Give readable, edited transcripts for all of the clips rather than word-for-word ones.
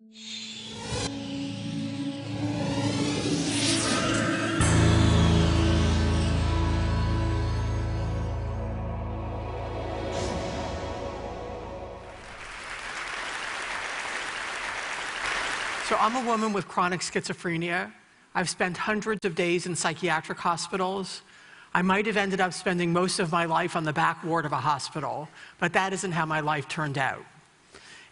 So I'm a woman with chronic schizophrenia. I've spent hundreds of days in psychiatric hospitals. I might have ended up spending most of my life on the back ward of a hospital, but that isn't how my life turned out.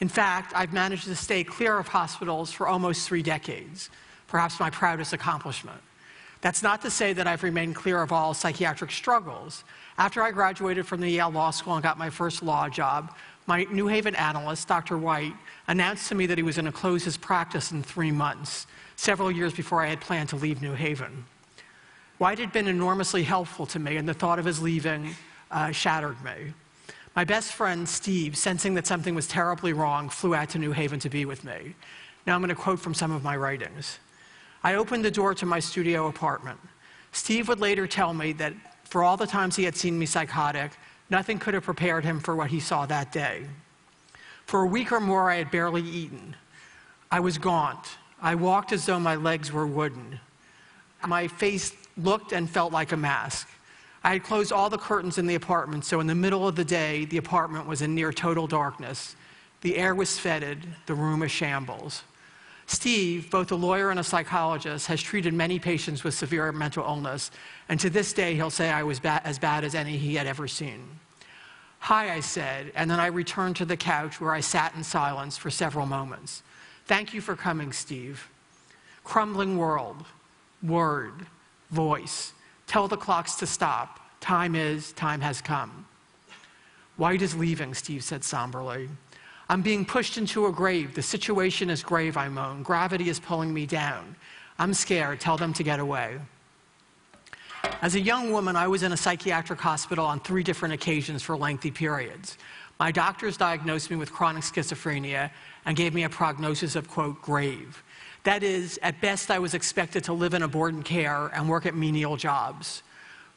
In fact, I've managed to stay clear of hospitals for almost 3 decades, perhaps my proudest accomplishment. That's not to say that I've remained clear of all psychiatric struggles. After I graduated from the Yale Law School and got my first law job, my New Haven analyst, Dr. White, announced to me that he was going to close his practice in 3 months, several years before I had planned to leave New Haven. White had been enormously helpful to me, and the thought of his leaving shattered me. My best friend, Steve, sensing that something was terribly wrong, flew out to New Haven to be with me. Now I'm going to quote from some of my writings. I opened the door to my studio apartment. Steve would later tell me that for all the times he had seen me psychotic, nothing could have prepared him for what he saw that day. For a week or more, I had barely eaten. I was gaunt. I walked as though my legs were wooden. My face looked and felt like a mask. I had closed all the curtains in the apartment, so in the middle of the day, the apartment was in near total darkness. The air was fetid, the room a shambles. Steve, both a lawyer and a psychologist, has treated many patients with severe mental illness, and to this day, he'll say I was as bad as any he had ever seen. Hi, I said, and then I returned to the couch where I sat in silence for several moments. Thank you for coming, Steve. Crumbling world, word, voice. Tell the clocks to stop. Time has come. White is leaving, Steve said somberly. I'm being pushed into a grave. The situation is grave, I moan. Gravity is pulling me down. I'm scared. Tell them to get away. As a young woman, I was in a psychiatric hospital on 3 different occasions for lengthy periods. My doctors diagnosed me with chronic schizophrenia and gave me a prognosis of, quote, grave. That is, at best, I was expected to live in a board and care and work at menial jobs.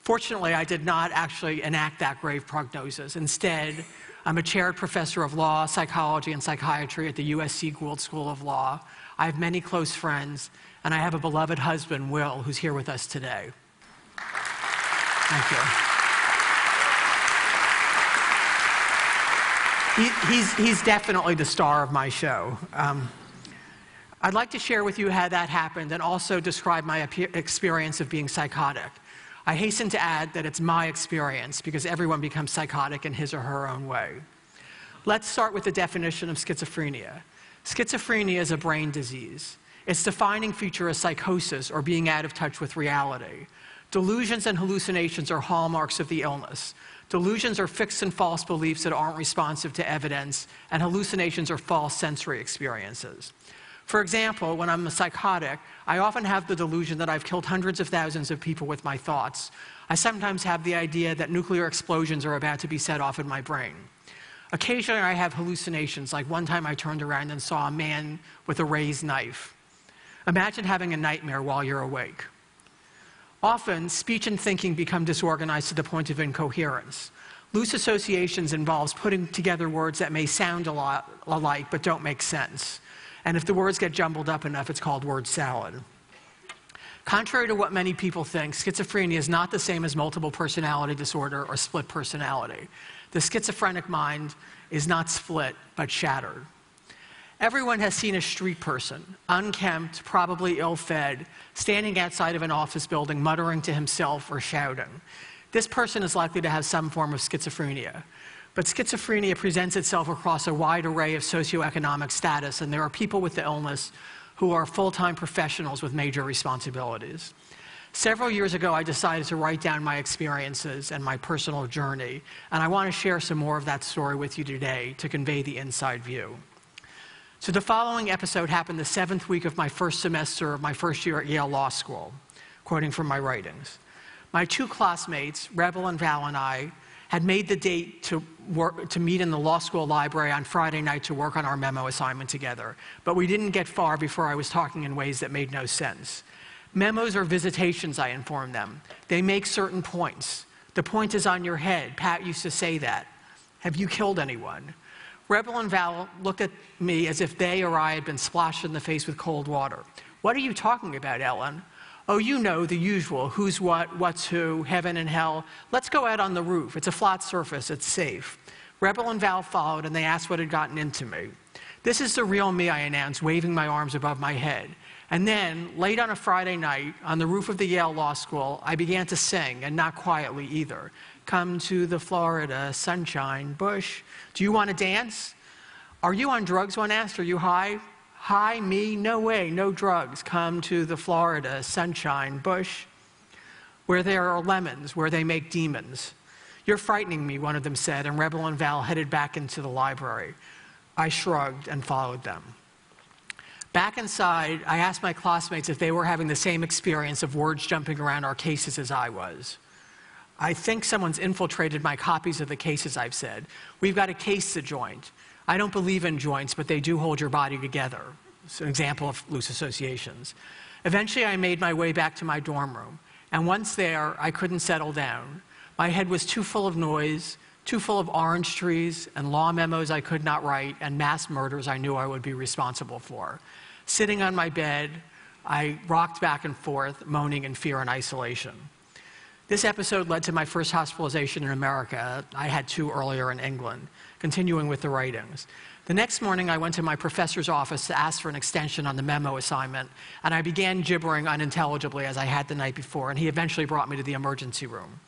Fortunately, I did not actually enact that grave prognosis. Instead, I'm a chaired professor of law, psychology, and psychiatry at the USC Gould School of Law. I have many close friends, and I have a beloved husband, Will, who's here with us today. Thank you. He's definitely the star of my show. I'd like to share with you how that happened and also describe my experience of being psychotic. I hasten to add that it's my experience because everyone becomes psychotic in his or her own way. Let's start with the definition of schizophrenia. Schizophrenia is a brain disease. Its defining feature is psychosis, or being out of touch with reality. Delusions and hallucinations are hallmarks of the illness. Delusions are fixed and false beliefs that aren't responsive to evidence, and hallucinations are false sensory experiences. For example, when I'm a psychotic, I often have the delusion that I've killed hundreds of thousands of people with my thoughts. I sometimes have the idea that nuclear explosions are about to be set off in my brain. Occasionally, I have hallucinations, like one time I turned around and saw a man with a raised knife. Imagine having a nightmare while you're awake. Often, speech and thinking become disorganized to the point of incoherence. Loose associations involves putting together words that may sound a lot alike but don't make sense. And if the words get jumbled up enough, it's called word salad. Contrary to what many people think, schizophrenia is not the same as multiple personality disorder or split personality. The schizophrenic mind is not split, but shattered. Everyone has seen a street person, unkempt, probably ill-fed, standing outside of an office building, muttering to himself or shouting. This person is likely to have some form of schizophrenia. But schizophrenia presents itself across a wide array of socioeconomic status, and there are people with the illness who are full-time professionals with major responsibilities. Several years ago, I decided to write down my experiences and my personal journey, and I want to share some more of that story with you today to convey the inside view. So the following episode happened the 7th week of my first semester of my first year at Yale Law School, quoting from my writings. My 2 classmates, Rebel and Val, and I had made the date to meet in the law school library on Friday night to work on our memo assignment together. But we didn't get far before I was talking in ways that made no sense. Memos are visitations, I informed them. They make certain points. The point is on your head. Pat used to say that. Have you killed anyone? Rebel and Val looked at me as if they or I had been splashed in the face with cold water. "What are you talking about, Elyn?" "Oh, you know, the usual. Who's what, what's who, heaven and hell. Let's go out on the roof. It's a flat surface. It's safe." Rebel and Val followed, and they asked what had gotten into me. "This is the real me," I announced, waving my arms above my head. And then, late on a Friday night, on the roof of the Yale Law School, I began to sing, and not quietly either. "Come to the Florida sunshine bush. Do you want to dance?" "Are you on drugs?" one asked. "Are you high?" "High, me? No way, no drugs. Come to the Florida sunshine bush, where there are lemons, where they make demons." "You're frightening me," one of them said, and Rebel and Val headed back into the library. I shrugged and followed them. Back inside, I asked my classmates if they were having the same experience of words jumping around our cases as I was. "I think someone's infiltrated my copies of the cases," I've said. "We've got a case to joint. I don't believe in joints, but they do hold your body together." It's an example of loose associations. Eventually, I made my way back to my dorm room, and once there, I couldn't settle down. My head was too full of noise, too full of orange trees, and law memos I could not write, and mass murders I knew I would be responsible for. Sitting on my bed, I rocked back and forth, moaning in fear and isolation. This episode led to my first hospitalization in America. I had 2 earlier in England, continuing with the writings. The next morning, I went to my professor's office to ask for an extension on the memo assignment, and I began gibbering unintelligibly as I had the night before, and he eventually brought me to the emergency room.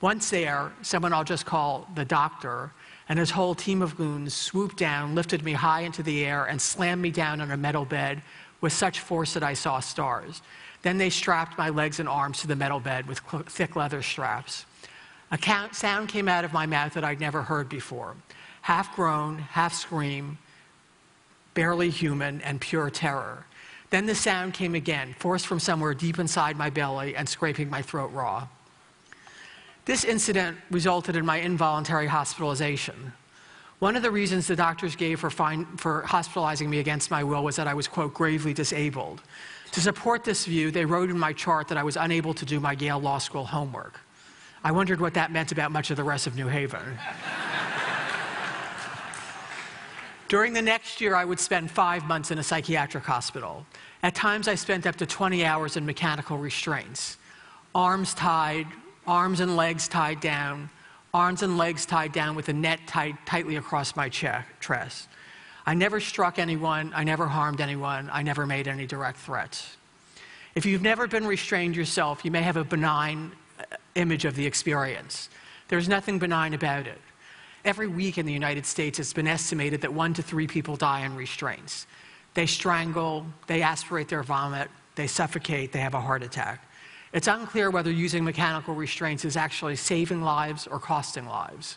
Once there, someone I'll just call the doctor and his whole team of goons swooped down, lifted me high into the air, and slammed me down on a metal bed with such force that I saw stars. Then they strapped my legs and arms to the metal bed with thick leather straps. A sound came out of my mouth that I'd never heard before. Half groan, half scream, barely human, and pure terror. Then the sound came again, forced from somewhere deep inside my belly and scraping my throat raw. This incident resulted in my involuntary hospitalization. One of the reasons the doctors gave for hospitalizing me against my will was that I was, quote, gravely disabled. To support this view, they wrote in my chart that I was unable to do my Yale Law School homework. I wondered what that meant about much of the rest of New Haven. During the next year, I would spend 5 months in a psychiatric hospital. At times, I spent up to 20 hours in mechanical restraints. Arms and legs tied down, arms and legs tied down with a net tied tightly across my chest. I never struck anyone, I never harmed anyone, I never made any direct threats. If you've never been restrained yourself, you may have a benign image of the experience. There's nothing benign about it. Every week in the United States, it's been estimated that 1 to 3 people die in restraints. They strangle, they aspirate their vomit, they suffocate, they have a heart attack. It's unclear whether using mechanical restraints is actually saving lives or costing lives.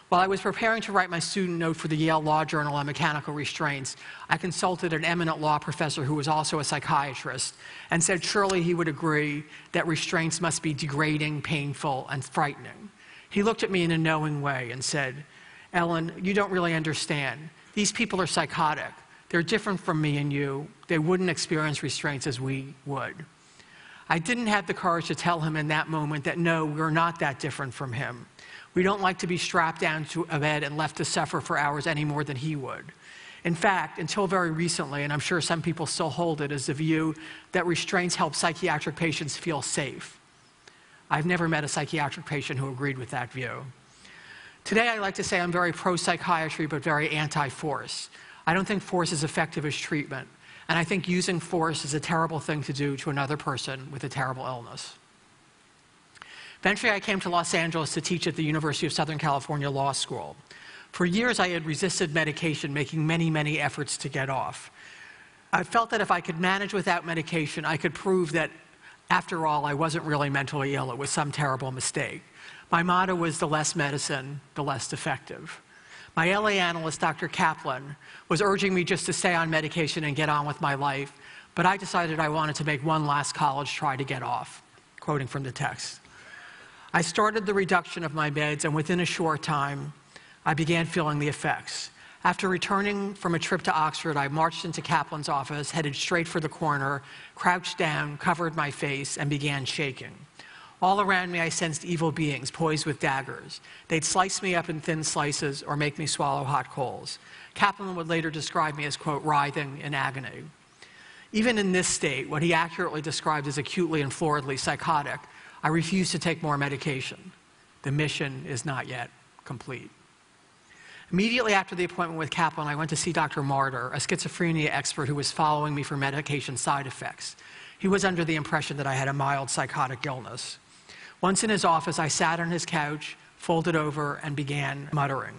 While I was preparing to write my student note for the Yale Law Journal on mechanical restraints, I consulted an eminent law professor who was also a psychiatrist and said surely he would agree that restraints must be degrading, painful, and frightening. He looked at me in a knowing way and said, "Elyn, you don't really understand. These people are psychotic. They're different from me and you. They wouldn't experience restraints as we would." I didn't have the courage to tell him in that moment that no, we're not that different from him. We don't like to be strapped down to a bed and left to suffer for hours any more than he would. In fact, until very recently, and I'm sure some people still hold it, is the view that restraints help psychiatric patients feel safe. I've never met a psychiatric patient who agreed with that view. Today, I like to say I'm very pro-psychiatry, but very anti-force. I don't think force is effective as treatment. And I think using force is a terrible thing to do to another person with a terrible illness. Eventually, I came to Los Angeles to teach at the University of Southern California Law School. For years, I had resisted medication, making many, many efforts to get off. I felt that if I could manage without medication, I could prove that, after all, I wasn't really mentally ill. It was some terrible mistake. My motto was the less medicine, the less effective. My LA analyst, Dr. Kaplan, was urging me just to stay on medication and get on with my life, but I decided I wanted to make one last college try to get off, quoting from the text. I started the reduction of my meds, and within a short time, I began feeling the effects. After returning from a trip to Oxford, I marched into Kaplan's office, headed straight for the corner, crouched down, covered my face, and began shaking. All around me, I sensed evil beings poised with daggers. They'd slice me up in thin slices or make me swallow hot coals. Kaplan would later describe me as, quote, writhing in agony. Even in this state, what he accurately described as acutely and floridly psychotic, I refused to take more medication. The mission is not yet complete. Immediately after the appointment with Kaplan, I went to see Dr. Martyr, a schizophrenia expert who was following me for medication side effects. He was under the impression that I had a mild psychotic illness. Once in his office, I sat on his couch, folded over, and began muttering.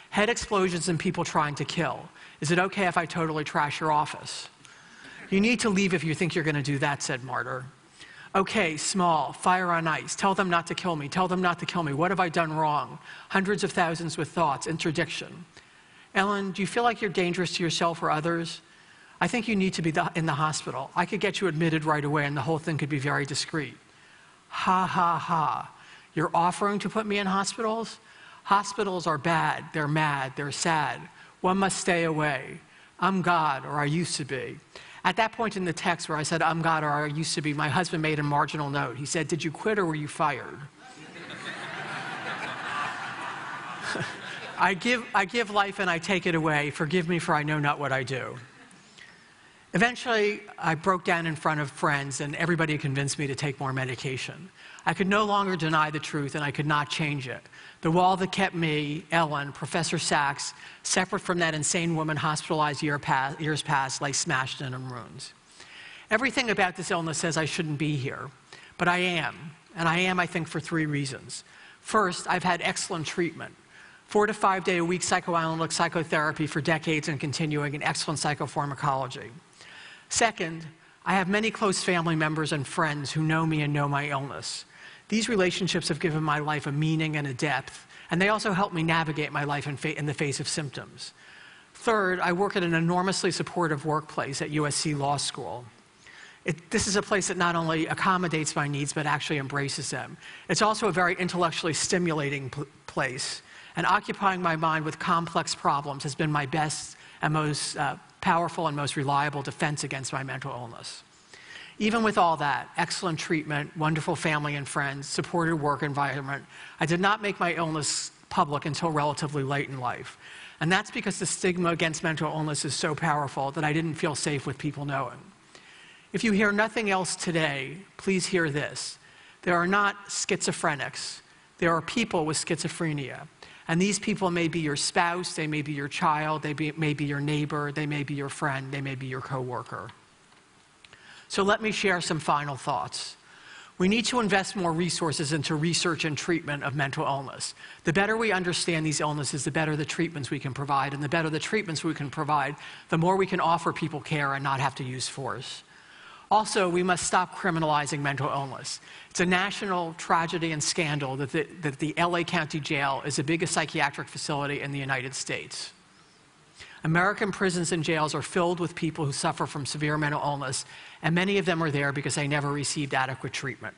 Head explosions and people trying to kill. Is it okay if I totally trash your office? You need to leave if you think you're going to do that, said Martyr. Okay, small, fire on ice. Tell them not to kill me. Tell them not to kill me. What have I done wrong? Hundreds of thousands with thoughts, interdiction. Elyn, do you feel like you're dangerous to yourself or others? I think you need to be in the hospital. I could get you admitted right away and the whole thing could be very discreet. Ha, ha, ha. You're offering to put me in hospitals? Hospitals are bad. They're mad. They're sad. One must stay away. I'm God, or I used to be. At that point in the text where I said, I'm God, or I used to be, my husband made a marginal note. He said, did you quit or were you fired? I give life and I take it away. Forgive me for I know not what I do. Eventually, I broke down in front of friends and everybody convinced me to take more medication. I could no longer deny the truth and I could not change it. The wall that kept me, Elyn, Professor Saks, separate from that insane woman hospitalized years past, lay smashed in ruins. Everything about this illness says I shouldn't be here, but I am. And I am, I think, for 3 reasons. First, I've had excellent treatment. 4 to 5 day a week psychoanalytic psychotherapy for decades and continuing in excellent psychopharmacology. Second, I have many close family members and friends who know me and know my illness. These relationships have given my life a meaning and a depth, and they also help me navigate my life in the face of symptoms. Third, I work at an enormously supportive workplace at USC Law School. This is a place that not only accommodates my needs, but actually embraces them. It's also a very intellectually stimulating place, and occupying my mind with complex problems has been my best and most powerful and most reliable defense against my mental illness. Even with all that, excellent treatment, wonderful family and friends, supportive work environment, I did not make my illness public until relatively late in life. And that's because the stigma against mental illness is so powerful that I didn't feel safe with people knowing. If you hear nothing else today, please hear this. There are not schizophrenics. There are people with schizophrenia. And these people may be your spouse, they may be your child, they may be your neighbor, they may be your friend, they may be your coworker. So let me share some final thoughts. We need to invest more resources into research and treatment of mental illness. The better we understand these illnesses, the better the treatments we can provide, and the better the treatments we can provide, the more we can offer people care and not have to use force. Also, we must stop criminalizing mental illness. It's a national tragedy and scandal that the LA County Jail is the biggest psychiatric facility in the United States. American prisons and jails are filled with people who suffer from severe mental illness, and many of them are there because they never received adequate treatment.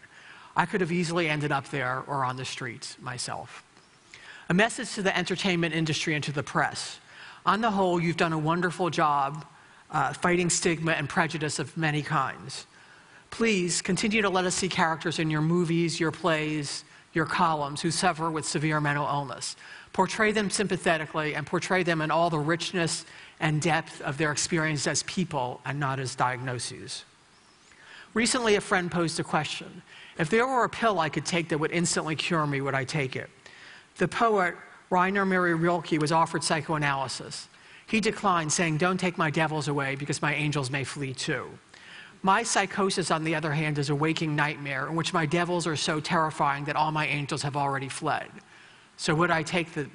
I could have easily ended up there or on the streets myself. A message to the entertainment industry and to the press. On the whole, you've done a wonderful job fighting stigma and prejudice of many kinds. Please continue to let us see characters in your movies, your plays, your columns who suffer with severe mental illness. Portray them sympathetically and portray them in all the richness and depth of their experience as people and not as diagnoses. Recently, a friend posed a question. If there were a pill I could take that would instantly cure me, would I take it? The poet Rainer Maria Rilke was offered psychoanalysis. He declined, saying, don't take my devils away because my angels may flee too. My psychosis, on the other hand, is a waking nightmare in which my devils are so terrifying that all my angels have already fled. So would I take the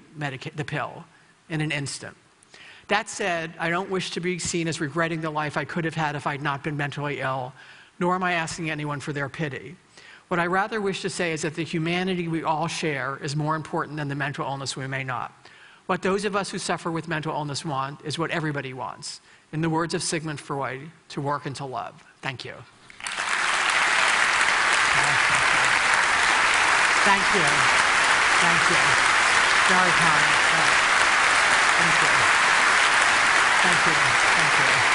pill in an instant? That said, I don't wish to be seen as regretting the life I could have had if I'd not been mentally ill, nor am I asking anyone for their pity. What I rather wish to say is that the humanity we all share is more important than the mental illness we may not. What those of us who suffer with mental illness want is what everybody wants. In the words of Sigmund Freud, to work and to love. Thank you. Thank you. Thank you. Very kind. Thank you. Thank you. Thank you.